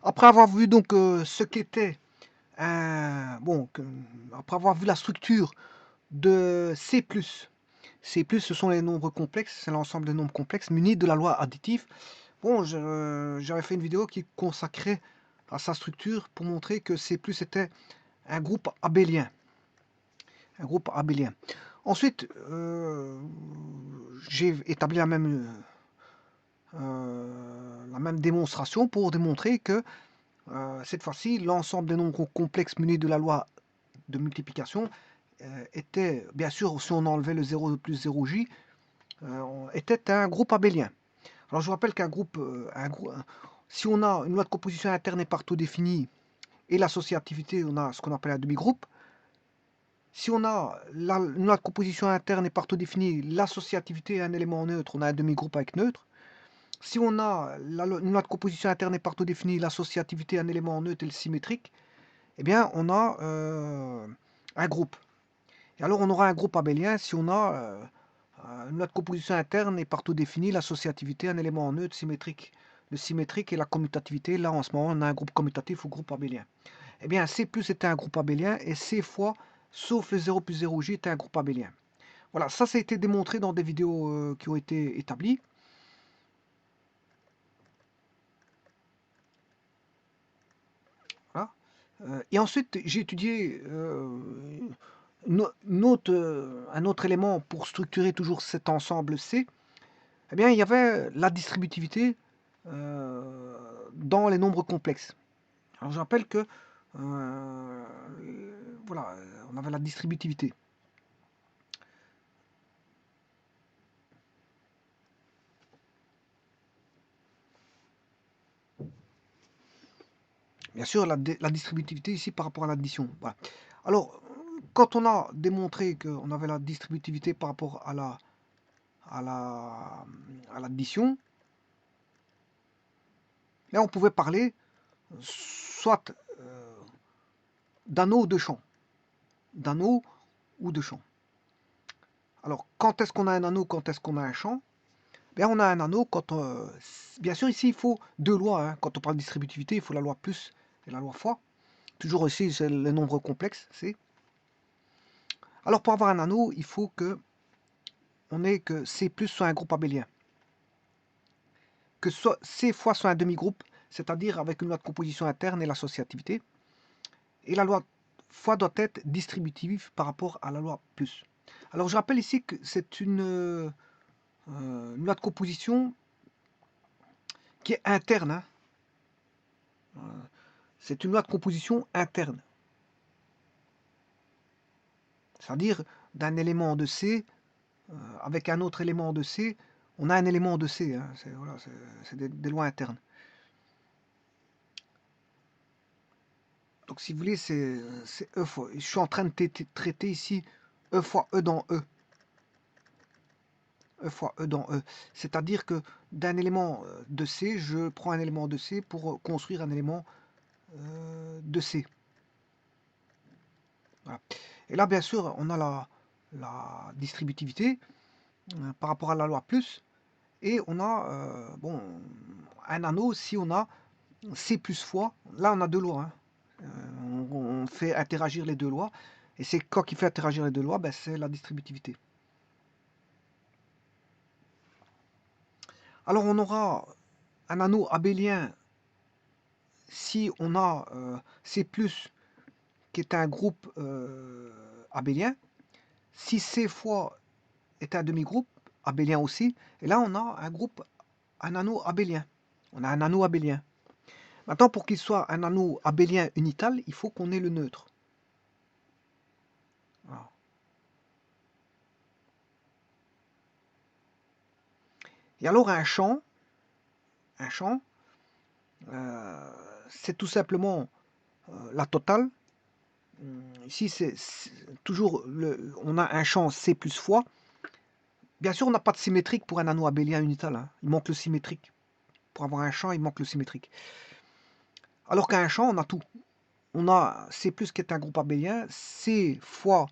Après avoir vu donc ce qu'était après avoir vu la structure de C++, ce sont les nombres complexes, c'est l'ensemble des nombres complexes munis de la loi additive. Bon, j'avais fait une vidéo qui consacrait à sa structure pour montrer que C++ était un groupe abélien. Un groupe abélien. Ensuite, j'ai établi la même démonstration pour démontrer que cette fois-ci, l'ensemble des nombres complexes munis de la loi de multiplication était, bien sûr, si on enlevait le 0 plus 0j, était un groupe abélien. Alors je vous rappelle qu'un groupe, si on a une loi de composition interne et partout définie et l'associativité, on a ce qu'on appelle un demi-groupe. Si on a une loi de composition interne et partout définie, l'associativité est un élément neutre, on a un demi-groupe avec neutre. Si on a une loi de composition interne et partout définie, l'associativité est un élément neutre et le symétrique, eh bien on a un groupe. Et alors on aura un groupe abélien si on a une loi de composition interne et partout définie, l'associativité, un élément neutre symétrique. Le symétrique et la commutativité, là en ce moment on a un groupe commutatif ou groupe abélien. Eh bien C plus était un groupe abélien et C fois, sauf le 0 plus 0j, était un groupe abélien. Voilà, ça a été démontré dans des vidéos qui ont été établies. Voilà. Et ensuite j'ai étudié un autre élément pour structurer toujours cet ensemble C. Eh bien, il y avait la distributivité dans les nombres complexes. Alors, je rappelle que voilà, on avait la distributivité. Bien sûr, la distributivité ici par rapport à l'addition. Voilà. Alors, quand on a démontré qu'on avait la distributivité par rapport à l'addition, là, on pouvait parler soit d'anneau ou de champ. D'anneau ou de champ. Alors, quand est-ce qu'on a un anneau, quand est-ce qu'on a un champ? Bien, on a un anneau quand bien sûr ici il faut deux lois, hein. Quand on parle de distributivité, il faut la loi plus et la loi fois. Toujours aussi c'est les nombres complexes, c'est. Alors pour avoir un anneau, il faut que on ait que C plus soit un groupe abélien. Que C fois soit un demi-groupe, c'est-à-dire avec une loi de composition interne et l'associativité. Et la loi fois doit être distributive par rapport à la loi plus. Alors je rappelle ici que c'est une loi de composition qui est interne, hein. C'est une loi de composition interne. C'est-à-dire d'un élément de C avec un autre élément de C, on a un élément de C. Hein, c'est voilà, des lois internes. Donc si vous voulez, c'est E fois. Je suis en train de traiter ici E fois E dans E. E fois E dans E. C'est-à-dire que d'un élément de C, je prends un élément de C pour construire un élément de C. Voilà. Et là, bien sûr, on a la distributivité par rapport à la loi plus. Et on a bon, un anneau si on a C plus fois. Là, on a deux lois. Hein. On fait interagir les deux lois. Et c'est quoi qui fait interagir les deux lois? Ben, c'est la distributivité. Alors, on aura un anneau abélien si on a C plus qui est un groupe abélien. Si C fois est un demi-groupe, abélien aussi. Et là, on a un anneau abélien. On a un anneau abélien. Maintenant, pour qu'il soit un anneau abélien unital, il faut qu'on ait le neutre. Voilà. Et alors un champ, c'est tout simplement la totale. Ici, c'est toujours, on a un champ C plus fois. Bien sûr, on n'a pas de symétrique pour un anneau abélien unital. Hein. Il manque le symétrique. Pour avoir un champ, il manque le symétrique. Alors qu'un champ, on a tout. On a C plus qui est un groupe abélien, C fois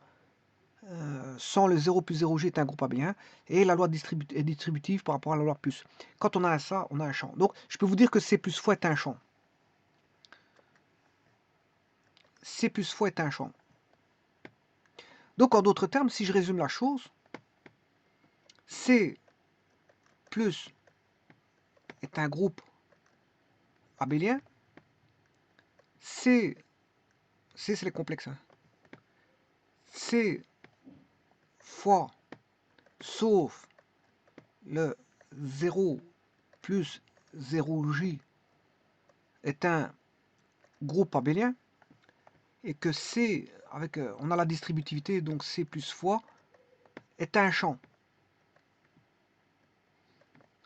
sans le 0 plus 0g est un groupe abélien, et la loi est distributive par rapport à la loi plus. Quand on a ça, on a un champ. Donc, je peux vous dire que C plus fois est un champ. C plus fois est un champ. Donc en d'autres termes, si je résume la chose, C plus est un groupe abélien. C c'est les complexes. Hein. C fois, sauf le 0 plus 0J est un groupe abélien. Et que C, avec, on a la distributivité, donc C plus fois, est un champ.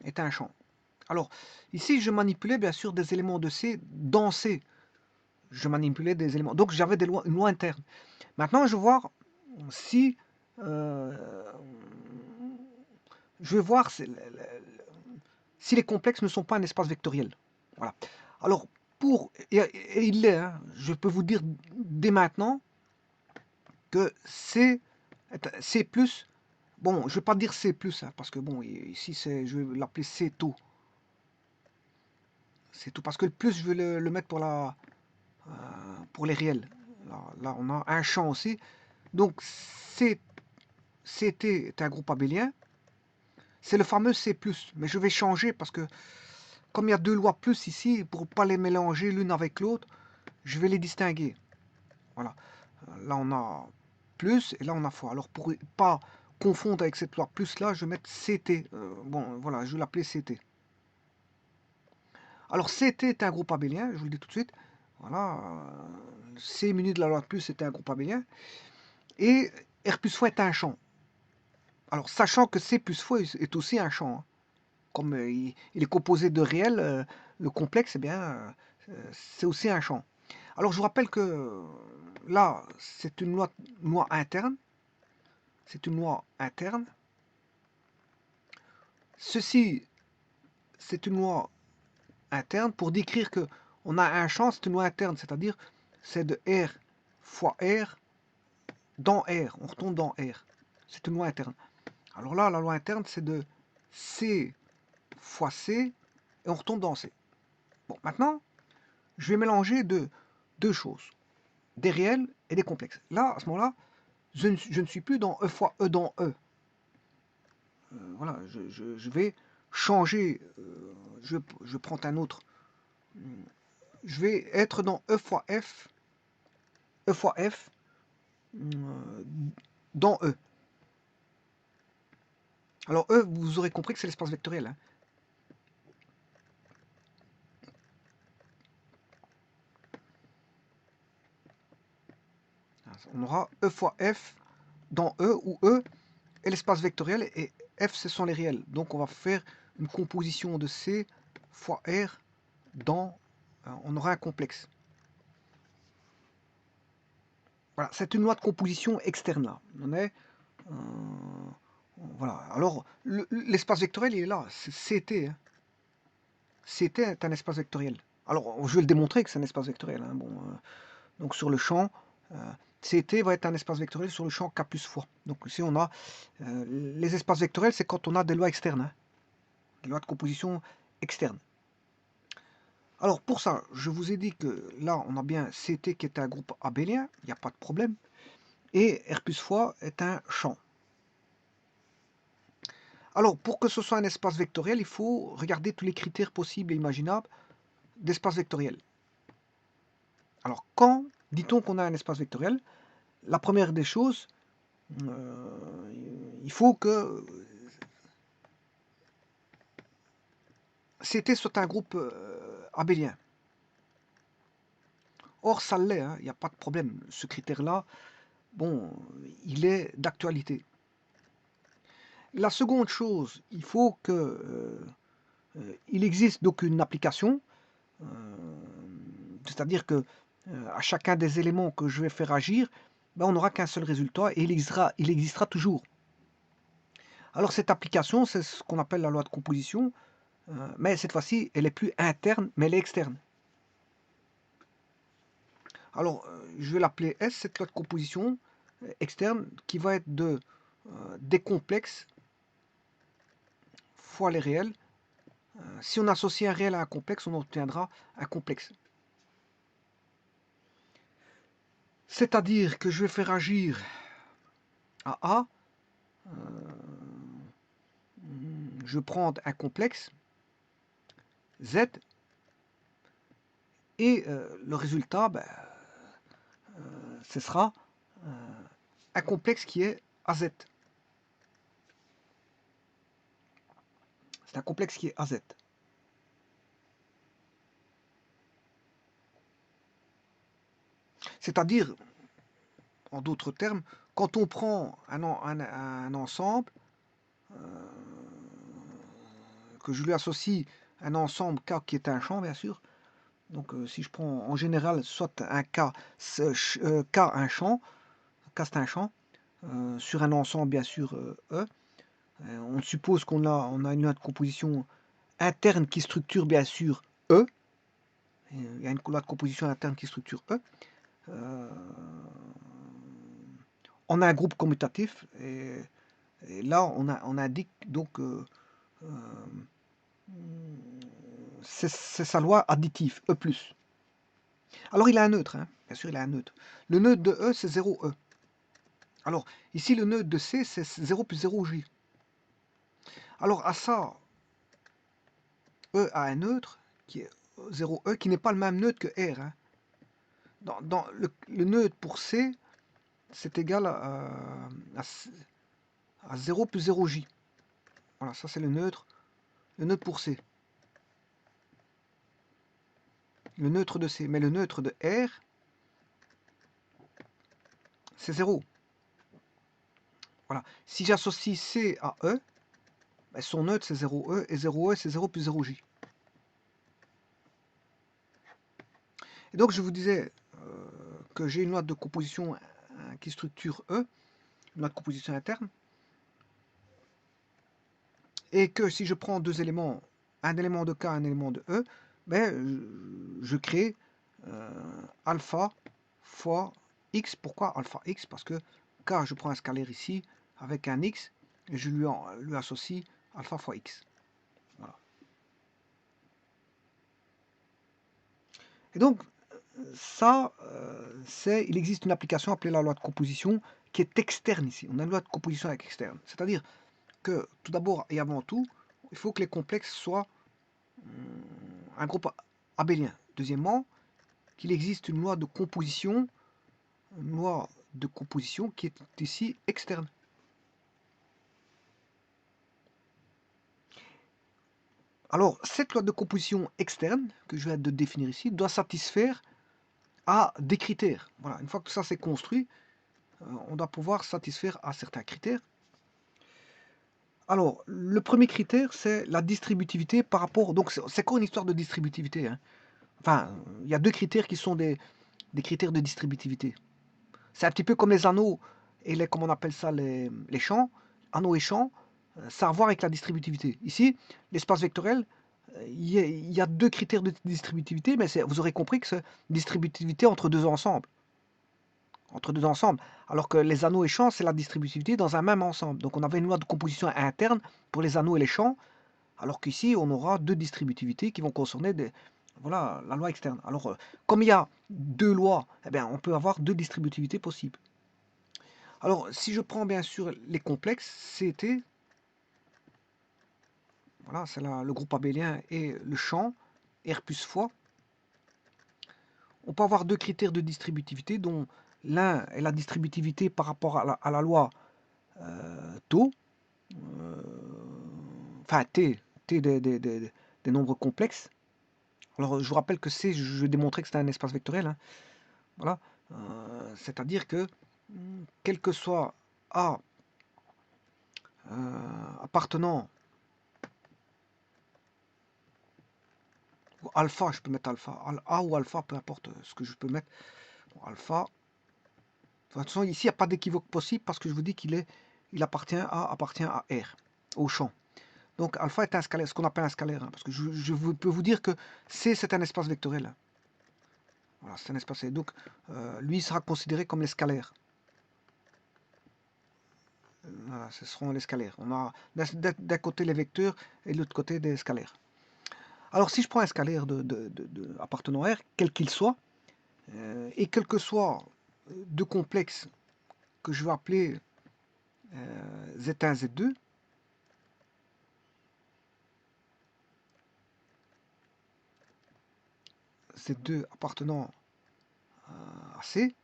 Est un champ. Alors, ici, je manipulais bien sûr des éléments de C dans C. Je manipulais des éléments. Donc, j'avais une loi interne. Maintenant, je vais voir si... je vais voir si les complexes ne sont pas un espace vectoriel. Voilà. Alors, et il l'est, hein, je peux vous dire dès maintenant que C plus, bon, je ne vais pas dire C plus, hein, parce que bon, ici, je vais l'appeler C tout. C'est tout, parce que le plus, je vais le mettre pour les réels. Là, on a un champ aussi. Donc, CT est un groupe abélien. C'est le fameux C+, mais je vais changer parce que comme il y a deux lois plus ici, pour ne pas les mélanger l'une avec l'autre, je vais les distinguer. Voilà. Là, on a plus et là, on a fois. Alors, pour ne pas confondre avec cette loi plus là, je vais mettre CT. Bon, voilà, je vais l'appeler CT. Alors, CT est un groupe abélien, je vous le dis tout de suite. Voilà. C muni de la loi de plus est un groupe abélien. Et R plus fois est un champ. Alors, sachant que C plus fois est aussi un champ, hein. Comme il est composé de réels, le complexe, eh bien, c'est aussi un champ. Alors, je vous rappelle que là, c'est une loi interne. C'est une loi interne. Ceci, c'est une loi interne pour décrire que on a un champ, c'est une loi interne, c'est-à-dire c'est de R fois R dans R. On retourne dans R. C'est une loi interne. Alors là, la loi interne, c'est de C fois C et on retombe dans C. Bon, maintenant, je vais mélanger deux choses, des réels et des complexes. Là, à ce moment-là, je ne suis plus dans E fois E dans E. Voilà, je vais changer, je prends un autre, je vais être dans E fois F dans E. Alors E, vous aurez compris que c'est l'espace vectoriel. Hein. On aura E fois F dans E, où E est l'espace vectoriel et F, ce sont les réels. Donc on va faire une composition de C fois R dans... on aura un complexe. Voilà, c'est une loi de composition externe là. On est... voilà. Alors, l'espace vectoriel, il est là. C'est CT. Hein. CT est un espace vectoriel. Alors, je vais le démontrer que c'est un espace vectoriel. Hein. Bon, donc, sur le champ, CT va être un espace vectoriel sur le champ K plus fois. Donc, ici, on a les espaces vectoriels, c'est quand on a des lois externes. Hein. Des lois de composition externe. Alors, pour ça, je vous ai dit que là, on a bien CT qui est un groupe abélien. Il n'y a pas de problème. Et R plus fois est un champ. Alors, pour que ce soit un espace vectoriel, il faut regarder tous les critères possibles et imaginables d'espace vectoriel. Alors, quand dit-on qu'on a un espace vectoriel? La première des choses, il faut que CT soit un groupe abélien. Or, ça l'est, hein, il n'y a pas de problème. Ce critère-là, bon, il est d'actualité. La seconde chose, il faut que il existe donc une application, c'est-à-dire que à chacun des éléments que je vais faire agir, ben, on n'aura qu'un seul résultat et il existera toujours. Alors cette application, c'est ce qu'on appelle la loi de composition, mais cette fois-ci, elle est plus interne, mais elle est externe. Alors, je vais l'appeler S, cette loi de composition externe, qui va être des complexes fois les réels. Si on associe un réel à un complexe, on obtiendra un complexe. C'est-à-dire que je vais faire agir à A, je prends un complexe Z, et le résultat, ce sera un complexe qui est AZ. C'est un complexe qui est AZ. C'est-à-dire, en d'autres termes, quand on prend un ensemble, que je lui associe un ensemble K qui est un champ, bien sûr. Donc si je prends en général soit un K, K un champ, K c'est un champ, sur un ensemble bien sûr E, on suppose qu'on a une loi de composition interne qui structure bien sûr E, il y a une loi de composition interne qui structure E, on a un groupe commutatif, et là on indique donc c'est sa loi additive, E+. Alors il a un neutre, hein. Bien sûr il a un neutre. Le neutre de E c'est 0E. Alors ici le neutre de C c'est 0 plus 0J. Alors à ça, E a un neutre qui est 0E qui n'est pas le même neutre que R, hein. Dans le neutre pour C c'est égal à 0 plus 0J. Voilà, ça c'est le neutre pour C. Le neutre de C. Mais le neutre de R, c'est 0. Voilà. Si j'associe C à E, son neutre c'est 0E, et 0E c'est 0 plus 0J. Et donc je vous disais que j'ai une loi de composition qui structure E, une loi de composition interne, et que si je prends deux éléments, un élément de K, un élément de E, je crée alpha fois X. Pourquoi alpha X? Parce que K, je prends un scalaire ici avec un X, et je lui associe alpha fois X. Voilà. Et donc, ça, il existe une application appelée la loi de composition qui est externe ici. On a une loi de composition avec externe. C'est-à-dire que, tout d'abord et avant tout, il faut que les complexes soient un groupe abélien. Deuxièmement, qu'il existe une loi de composition qui est ici externe. Alors, cette loi de composition externe, que je viens de définir ici, doit satisfaire à des critères. Voilà, une fois que ça c'est construit, on doit pouvoir satisfaire à certains critères. Alors, le premier critère, c'est la distributivité par rapport... Donc, c'est quoi une histoire de distributivité, hein? Enfin, il y a deux critères qui sont des critères de distributivité. C'est un petit peu comme les anneaux et comment on appelle ça, les champs. Anneaux et champs, ça a à voir avec la distributivité. Ici, l'espace vectoriel, il y a deux critères de distributivité, mais vous aurez compris que c'est distributivité entre deux ensembles. Alors que les anneaux et champs, c'est la distributivité dans un même ensemble. Donc on avait une loi de composition interne pour les anneaux et les champs, alors qu'ici, on aura deux distributivités qui vont concerner voilà, la loi externe. Alors, comme il y a deux lois, eh bien, on peut avoir deux distributivités possibles. Alors, si je prends bien sûr les complexes, CT, voilà, c'est le groupe abélien et le champ, R plus fois, on peut avoir deux critères de distributivité, dont l'un est la distributivité par rapport à la loi tau, enfin T des nombres complexes. Alors je vous rappelle que C, je vais démontrer que c'est un espace vectoriel, hein. Voilà, c'est-à-dire que quel que soit A appartenant ou alpha, je peux mettre alpha, A ou alpha, peu importe ce que je peux mettre. Bon, alpha. De toute façon, ici, il n'y a pas d'équivoque possible parce que je vous dis il appartient à R, au champ. Donc alpha est un scalaire, ce qu'on appelle un scalaire, hein, parce que je peux vous dire que C, c'est un espace vectoriel, hein. Voilà, c'est un espace. Donc lui sera considéré comme les scalaires. Voilà, ce seront les scalaires. On a d'un côté les vecteurs et de l'autre côté des scalaires. Alors si je prends un scalaire appartenant à R, quel qu'il soit, et quel que soit deux complexes que je vais appeler Z1, Z2. Z2 appartenant à C.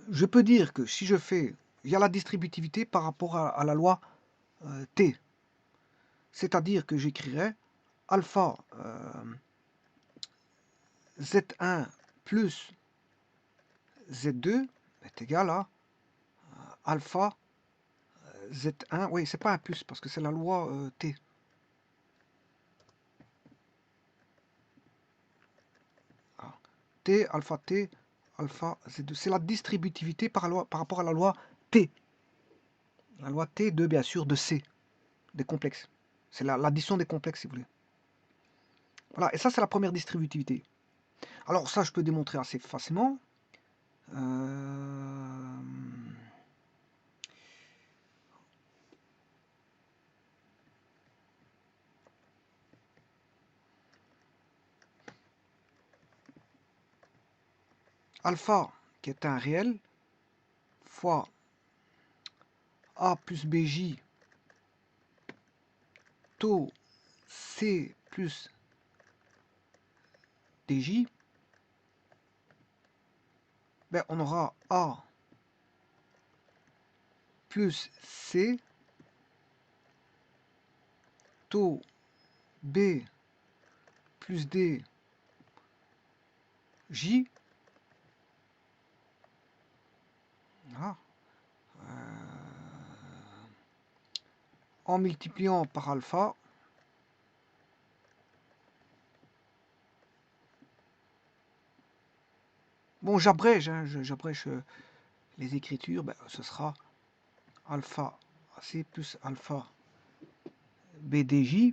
Je peux dire que si je fais, il y a la distributivité par rapport à la loi T. C'est-à-dire que j'écrirai alpha Z1 plus Z2 est égal à alpha Z1. Oui, c'est pas un plus parce que c'est la loi T. Alors, T, alpha Z2. C'est la distributivité par rapport à la loi T. La loi T de, bien sûr, de C, des complexes. C'est l'addition des complexes, si vous voulez. Voilà, et ça, c'est la première distributivité. Alors ça, je peux démontrer assez facilement. Alpha, qui est un réel, fois A plus BJ, taux C plus DJ, ben, on aura A plus C, taux B plus D, J. Voilà. En multipliant par alpha, bon, j'abrège, hein, j'abrège les écritures, ben, ce sera alpha C plus alpha BDJ.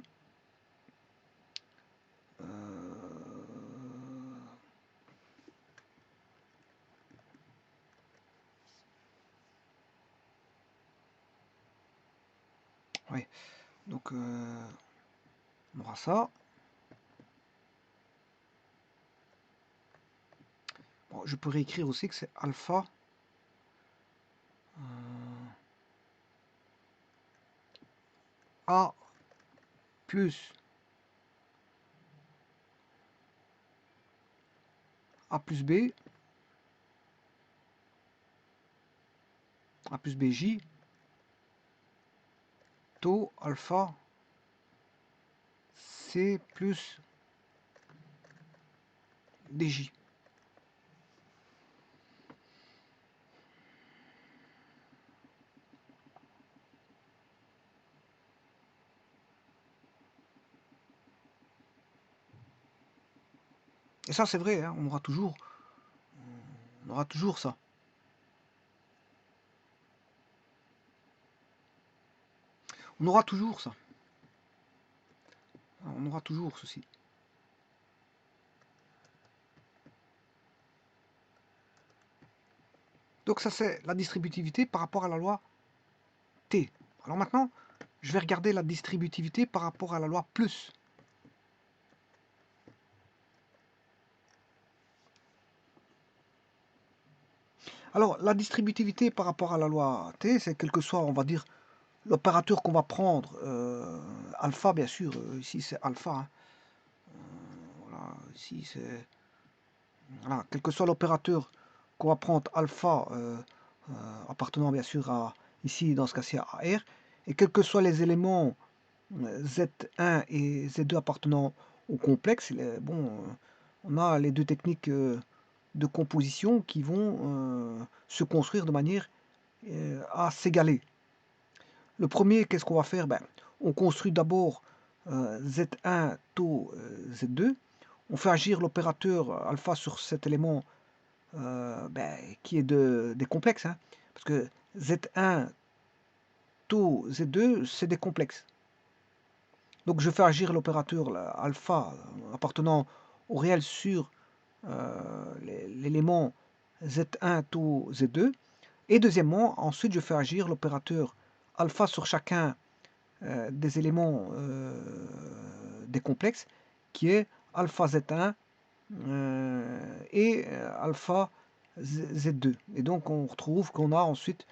Oui, donc on aura ça. Bon, je pourrais écrire aussi que c'est alpha A plus A plus B, A plus BJ, taux alpha C plus DJ. Et ça, c'est vrai, hein, on aura toujours ça. On aura toujours ça. On aura toujours ceci. Donc ça, c'est la distributivité par rapport à la loi T. Alors maintenant, je vais regarder la distributivité par rapport à la loi plus. Alors, la distributivité par rapport à la loi T, c'est quel que soit, on va dire, l'opérateur qu'on va prendre, alpha, bien sûr, ici c'est alpha. Hein. Voilà, ici c'est... Voilà, quel que soit l'opérateur qu'on va prendre alpha, appartenant bien sûr à, ici dans ce cas-ci à R, et quels que soient les éléments Z1 et Z2 appartenant au complexe, bon, on a les deux techniques de composition qui vont se construire de manière à s'égaler. Le premier, qu'est-ce qu'on va faire? Ben, on construit d'abord Z1 taux Z2. On fait agir l'opérateur alpha sur cet élément ben, qui est des complexes. Hein, parce que Z1 taux Z2, c'est des complexes. Donc je fais agir l'opérateur alpha appartenant au réel sur l'élément Z1 taux Z2. Et deuxièmement, ensuite je fais agir l'opérateur alpha sur chacun des éléments des complexes qui est alpha Z1 et alpha Z2. Et donc on retrouve qu'on a ensuite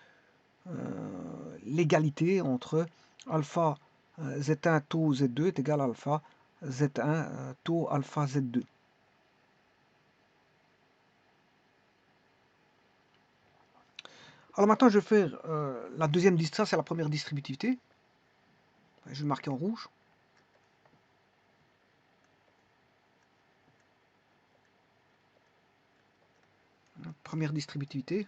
l'égalité entre alpha Z1 taux Z2 est égal à alpha Z1 taux alpha Z2. Alors maintenant je vais faire la deuxième distributivité, c'est la première distributivité. Je vais le marquer en rouge. Première distributivité.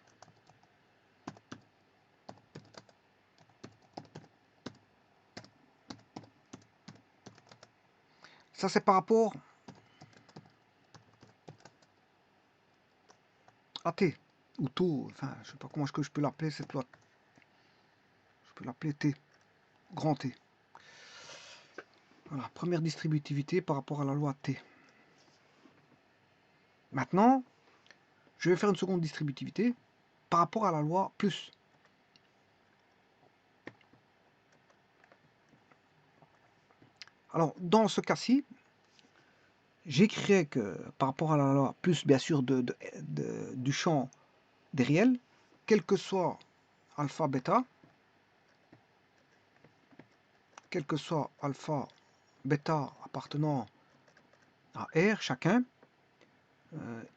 Ça c'est par rapport à T, ou taux, enfin je sais pas comment je peux l'appeler cette loi. Je peux l'appeler T, grand T. Voilà, première distributivité par rapport à la loi T. Maintenant, je vais faire une seconde distributivité par rapport à la loi plus. Alors, dans ce cas-ci, j'écrirai que par rapport à la loi plus, bien sûr, du champ des réels, quel que soit alpha, bêta, quel que soit alpha, bêta appartenant à R chacun,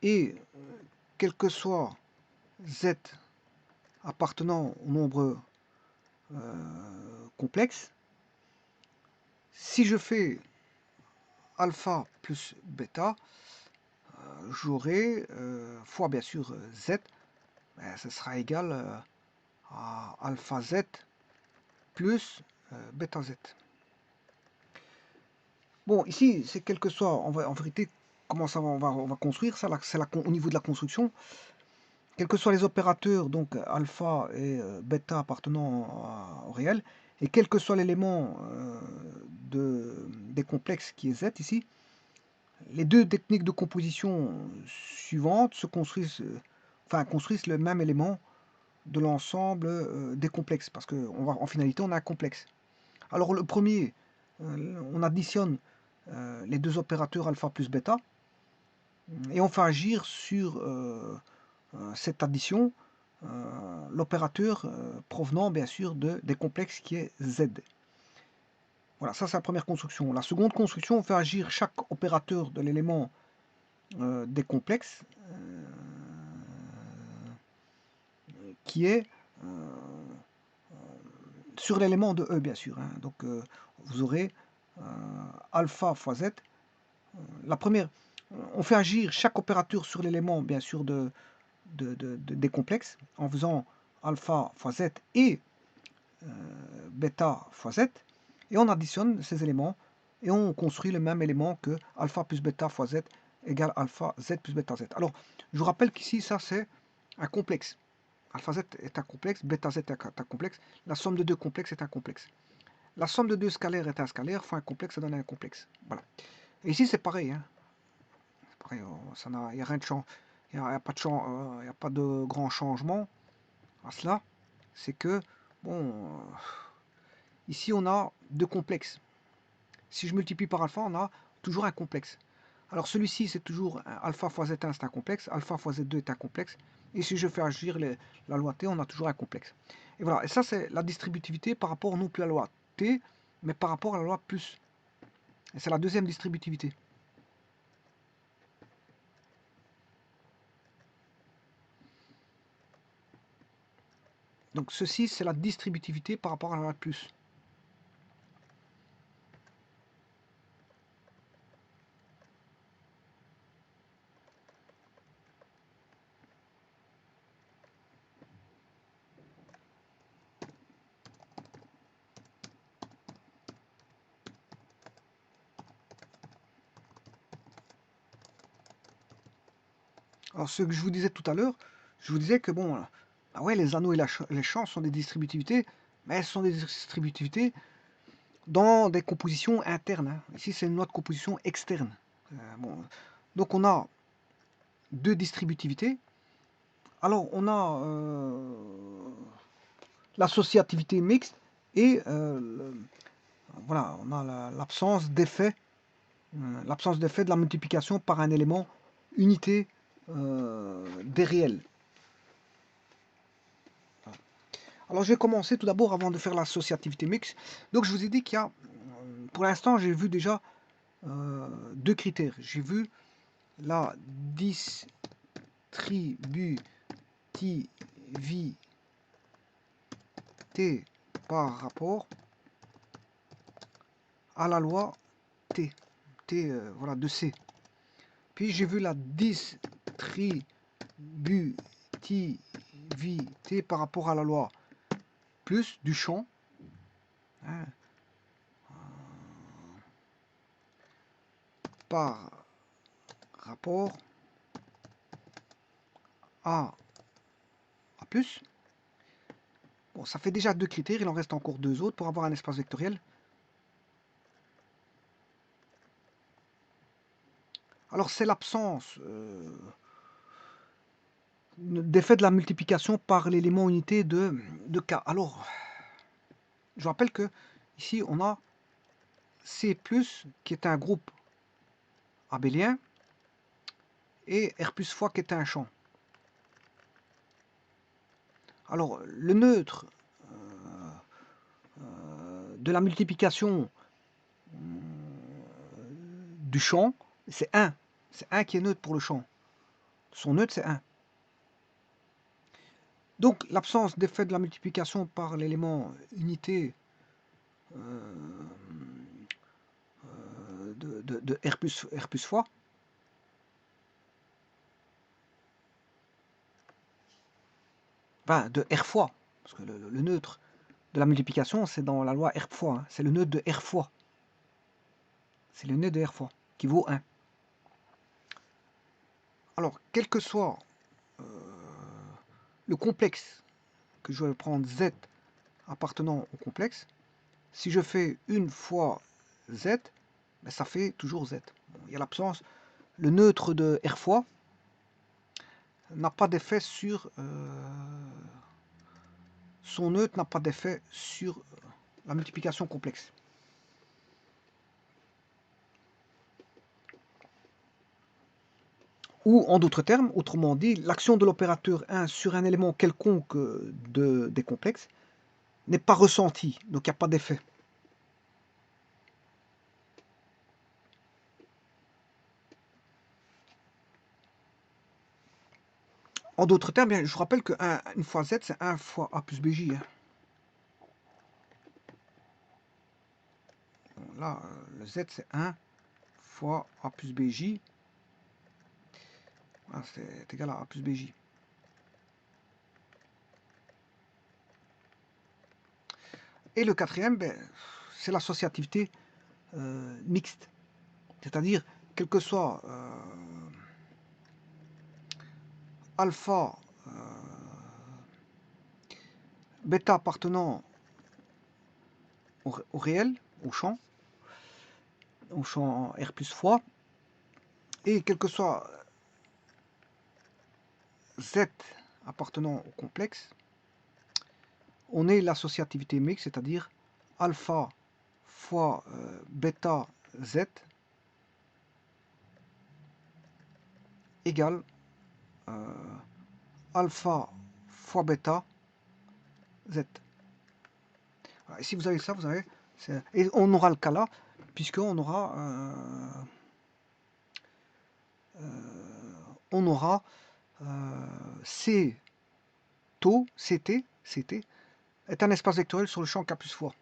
et quel que soit Z appartenant au nombre complexe, si je fais alpha plus bêta, j'aurai fois bien sûr Z, ben, ce sera égal à alpha Z plus bêta Z. Bon, ici, c'est quel que soit, en vérité, comment ça va, on va construire ça, c'est au niveau de la construction, quels que soient les opérateurs, donc alpha et bêta appartenant au réel, et quel que soit l'élément des complexes qui est Z ici, les deux techniques de composition suivantes se construisent, construisent le même élément de l'ensemble des complexes, parce qu'en finalité, on a un complexe. Alors le premier, on additionne les deux opérateurs alpha plus bêta, et on fait agir sur cette addition l'opérateur provenant bien sûr des complexes qui est Z. Voilà, ça c'est la première construction. La seconde construction, on fait agir chaque opérateur de l'élément des complexes qui est sur l'élément de E bien sûr. Hein. Donc vous aurez alpha fois Z. La première, on fait agir chaque opérateur sur l'élément bien sûr des complexes en faisant alpha fois Z et bêta fois Z, et on additionne ces éléments et on construit le même élément que alpha plus bêta fois Z égale alpha Z plus bêta Z. Alors, je vous rappelle qu'ici, ça c'est un complexe. Alpha Z est un complexe, bêta Z est un complexe, la somme de deux complexes est un complexe. La somme de deux scalaires est un scalaire, fois un complexe, ça donne un complexe. Voilà. Et ici, c'est pareil. Hein. Pareil, il n'y a rien de champ, il n'y a, pas de champ, il a pas de grand changement à cela. C'est que, bon, ici on a deux complexes. Si je multiplie par alpha, on a toujours un complexe. Alors celui-ci, c'est toujours alpha fois Z1, c'est un complexe, alpha fois Z2 est un complexe. Et si je fais agir la loi T, on a toujours un complexe. Et voilà, et ça c'est la distributivité par rapport non plus à la loi T, mais par rapport à la loi plus. Et c'est la deuxième distributivité. Donc ceci, c'est la distributivité par rapport à la loi plus. Alors ce que je vous disais tout à l'heure, je vous disais que bon, ah ouais, les anneaux et les champs sont des distributivités, mais elles sont des distributivités dans des compositions internes. Hein. Ici, c'est une loi de composition externe. Bon. Donc on a deux distributivités. Alors on a l'associativité mixte et voilà, on a l'absence d'effet de la multiplication par un élément unité des réels. Alors je vais commencer tout d'abord avant de faire l'associativité mixte. Donc je vous ai dit qu'il y a, pour l'instant j'ai vu déjà deux critères. J'ai vu la distributivité par rapport à la loi T, voilà, de C. Puis j'ai vu la distributivité par rapport à la loi plus du champ, hein, par rapport à plus. Bon, ça fait déjà deux critères, il en reste encore deux autres pour avoir un espace vectoriel. Alors c'est l'absence d'effet de la multiplication par l'élément unité de K. Alors, je rappelle que ici on a C+, qui est un groupe abélien, et R plus fois qui est un champ. Alors, le neutre de la multiplication du champ, c'est 1. C'est 1 qui est neutre pour le champ. Son neutre, c'est 1. Donc, l'absence d'effet de la multiplication par l'élément unité de R plus fois, enfin, de R fois, parce que le neutre de la multiplication, c'est dans la loi R fois, hein, c'est le neutre de R fois. C'est le neutre de R fois, qui vaut 1. Alors, quel que soit le complexe, que je vais prendre Z appartenant au complexe, si je fais une fois Z, ben ça fait toujours Z. Bon, il y a l'absence. Le neutre de R fois n'a pas d'effet sur... son neutre n'a pas d'effet sur la multiplication complexe. Ou en d'autres termes, autrement dit, l'action de l'opérateur 1 sur un élément quelconque des complexes n'est pas ressentie, donc il n'y a pas d'effet. En d'autres termes, je vous rappelle que 1 fois Z, c'est 1 fois A plus BJ. Hein. Bon, là, le Z, c'est 1 fois A plus BJ. Ah, c'est égal à A plus BJ. Et le quatrième, ben, c'est l'associativité mixte. C'est-à-dire, quel que soit alpha, bêta appartenant au réel, au champ R plus fois, et quel que soit Z appartenant au complexe, on est l'associativité mixte, c'est-à-dire alpha fois bêta Z égale alpha fois bêta Z. Voilà, et si vous avez ça, vous avez... Et on aura le cas là, puisqu'on aura... on aura C taux, CT est un espace vectoriel sur le champ K plus fois.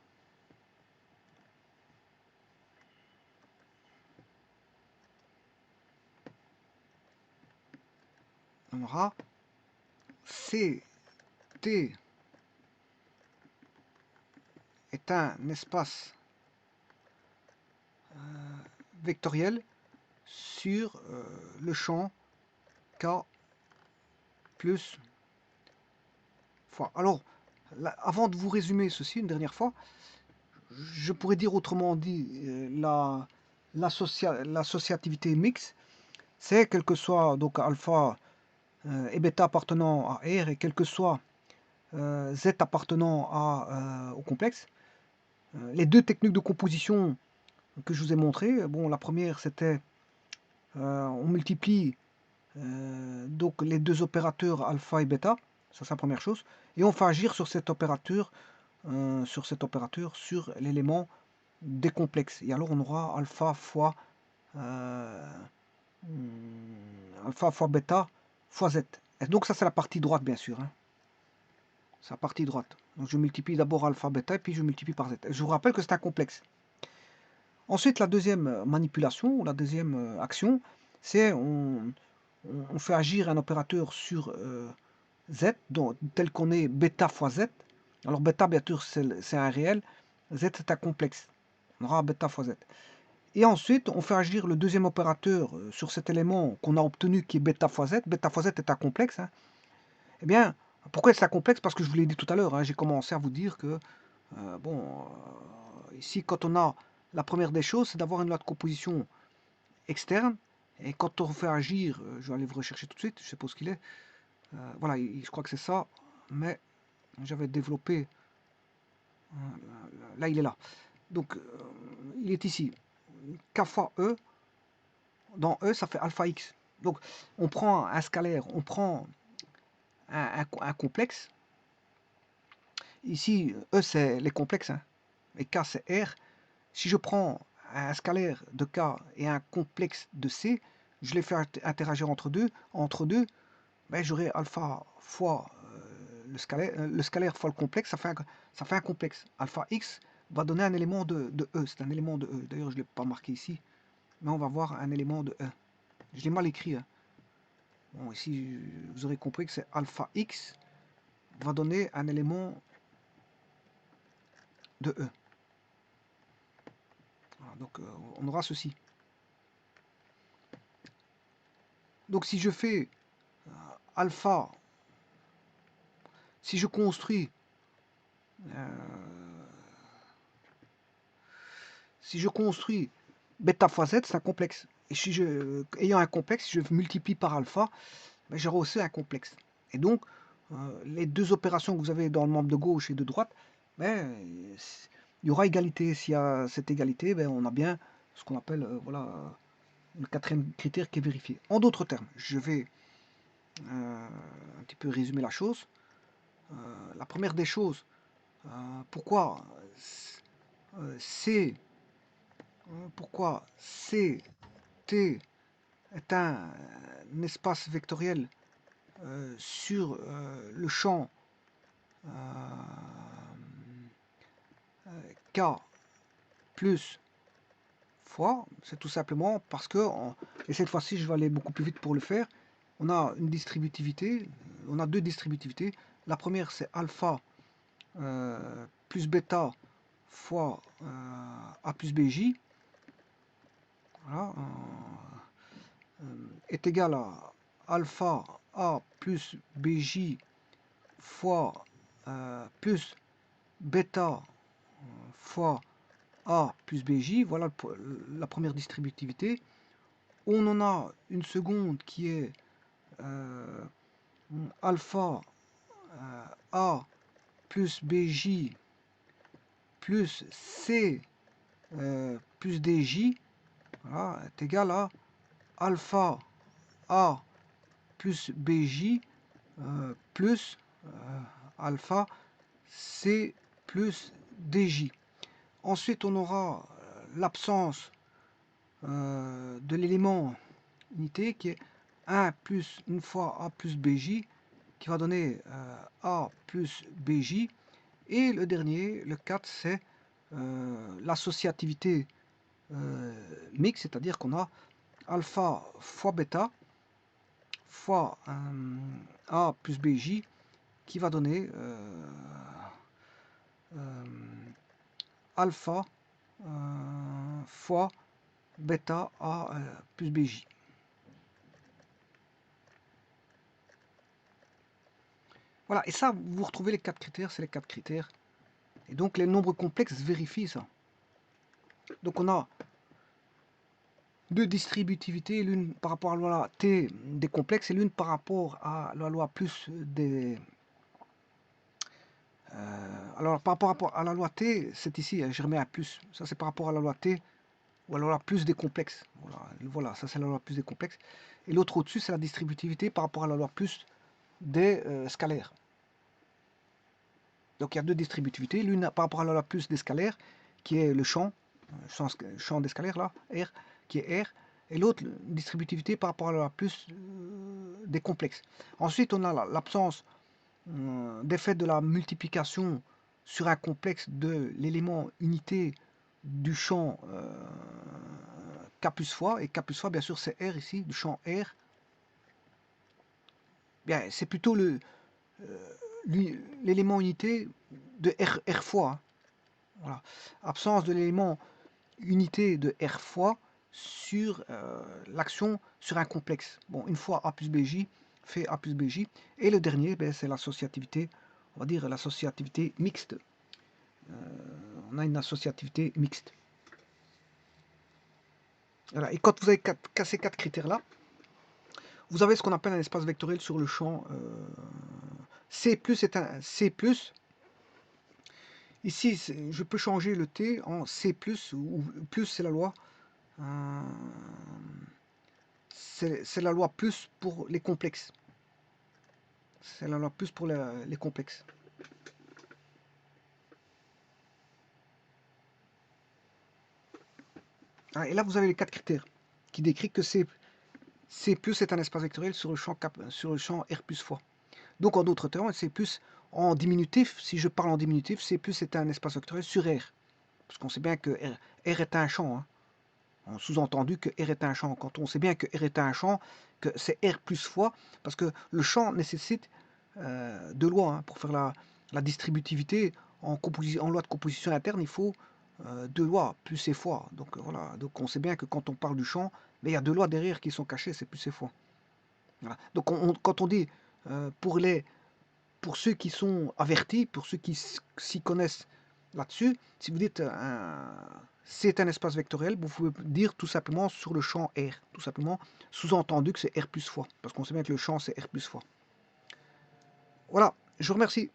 On aura CT est un espace vectoriel sur le champ K plus fois. Alors, là, avant de vous résumer ceci une dernière fois, je pourrais dire autrement dit l'associativité mixte, c'est quel que soit donc alpha et bêta appartenant à R et quel que soit Z appartenant au complexe. Les deux techniques de composition que je vous ai montrées, bon, la première c'était on multiplie donc les deux opérateurs alpha et bêta, ça c'est la première chose, et on fait agir sur cet opérateur, sur l'élément des complexes. Et alors on aura euh, alpha fois bêta fois z. Et donc ça c'est la partie droite bien sûr, hein. C'est la partie droite. Donc je multiplie d'abord alpha bêta et puis je multiplie par z. Je vous rappelle que c'est un complexe. Ensuite la deuxième manipulation, ou la deuxième action, c'est on fait agir un opérateur sur z, donc, tel qu'on est bêta fois z. Alors bêta bien sûr c'est un réel, z c'est un complexe. On aura bêta fois z. Et ensuite, on fait agir le deuxième opérateur sur cet élément qu'on a obtenu qui est bêta fois z. Bêta fois z est un complexe, hein. Eh bien, pourquoi c'est un complexe? Parce que je vous l'ai dit tout à l'heure, hein, j'ai commencé à vous dire que, ici, quand on a la première des choses, c'est d'avoir une loi de composition externe. Et quand on fait agir, je vais aller vous rechercher tout de suite, je ne sais pas ce qu'il est. Voilà, je crois que c'est ça, mais j'avais développé. Là, il est là. Donc, il est ici. K fois E, dans E, ça fait alpha x. Donc, on prend un scalaire, on prend un complexe. Ici, E, c'est les complexes, hein, et K, c'est R. Si je prends un scalaire de K et un complexe de C, je les fais interagir entre deux, ben, j'aurai alpha fois le scalaire fois le complexe, ça fait un complexe. Alpha x va donner un élément de E, c'est un élément de E. D'ailleurs, je ne l'ai pas marqué ici, mais on va voir un élément de E. Je l'ai mal écrit, hein. Bon, ici, vous aurez compris que c'est alpha x va donner un élément de E. Voilà, donc, on aura ceci. Donc, si je fais alpha, si je construis bêta fois z, c'est un complexe. Et si ayant un complexe, si je multiplie par alpha, ben, j'aurai aussi un complexe. Et donc, les deux opérations que vous avez dans le membre de gauche et de droite, ben, il y aura égalité. S'il y a cette égalité, ben, on a bien ce qu'on appelle voilà, le quatrième critère qui est vérifié. En d'autres termes, je vais un petit peu résumer la chose. La première des choses, pourquoi C, pourquoi C, T est un espace vectoriel sur le champ K plus fois, c'est tout simplement parce que, et cette fois-ci je vais aller beaucoup plus vite pour le faire, on a une distributivité, on a deux distributivités. La première c'est alpha plus bêta fois A plus BJ, voilà, est égal à alpha A plus BJ fois plus bêta fois A plus BJ, voilà la première distributivité. On en a une seconde qui est alpha A plus BJ plus C plus DJ, voilà, est égal à alpha A plus BJ plus alpha C plus DJ. Ensuite, on aura l'absence de l'élément unité qui est 1 plus une fois A plus BJ qui va donner A plus BJ. Et le dernier, le 4, c'est l'associativité mixte, c'est-à-dire qu'on a alpha fois bêta fois A plus BJ qui va donner alpha fois bêta A plus BJ. Voilà, et ça, vous retrouvez les quatre critères, c'est les quatre critères. Et donc les nombres complexes vérifient ça. Donc on a deux distributivités, l'une par rapport à la loi T des complexes et l'une par rapport à la loi plus des... alors par rapport à la loi T, c'est ici, je remets un plus. Ça c'est par rapport à la loi T ou à la loi plus des complexes. Voilà. voilà, ça c'est la loi plus des complexes. Et l'autre au-dessus, c'est la distributivité par rapport à la loi plus des scalaires. Donc il y a deux distributivités, l'une par rapport à la loi plus des scalaires, qui est le champ des scalaires là, R, qui est R, et l'autre distributivité par rapport à la loi plus des complexes. Ensuite, on a l'absence d'effet de la multiplication sur un complexe de l'élément unité du champ K plus fois, et K plus fois, bien sûr, c'est R ici, du champ R. Bien, c'est plutôt l'élément unité de R fois. Hein. Voilà. Absence de l'élément unité de R fois sur l'action sur un complexe. Bon, une fois A plus BJ fait A plus BJ. Et le dernier, ben, c'est l'associativité, on va dire l'associativité mixte. On a une associativité mixte. Voilà. Et quand vous avez ces quatre critères-là, vous avez ce qu'on appelle un espace vectoriel sur le champ C+. Est un C+. Ici, je peux changer le T en C+, ou plus c'est la loi. C'est la loi plus pour les complexes. C'est la loi plus pour les complexes. Ah, et là, vous avez les quatre critères qui décrivent que C+ est un espace vectoriel sur le champ R plus fois. Donc, en d'autres termes, C+, en diminutif, si je parle en diminutif, C+, est un espace vectoriel sur R. Parce qu'on sait bien que R est un champ. Hein. Sous-entendu que R est un champ. Quand on sait bien que R est un champ, que c'est R plus fois, parce que le champ nécessite deux lois. Hein. Pour faire la distributivité en loi de composition interne, il faut deux lois, plus et fois. Donc voilà. Donc on sait bien que quand on parle du champ, mais il y a deux lois derrière qui sont cachées, c'est plus et fois. Voilà. Donc quand on dit pour ceux qui sont avertis, pour ceux qui s'y connaissent là-dessus, si vous dites c'est un espace vectoriel, vous pouvez dire tout simplement sur le champ R, tout simplement, sous-entendu que c'est R plus fois, parce qu'on sait bien que le champ c'est R plus fois. Voilà, je vous remercie.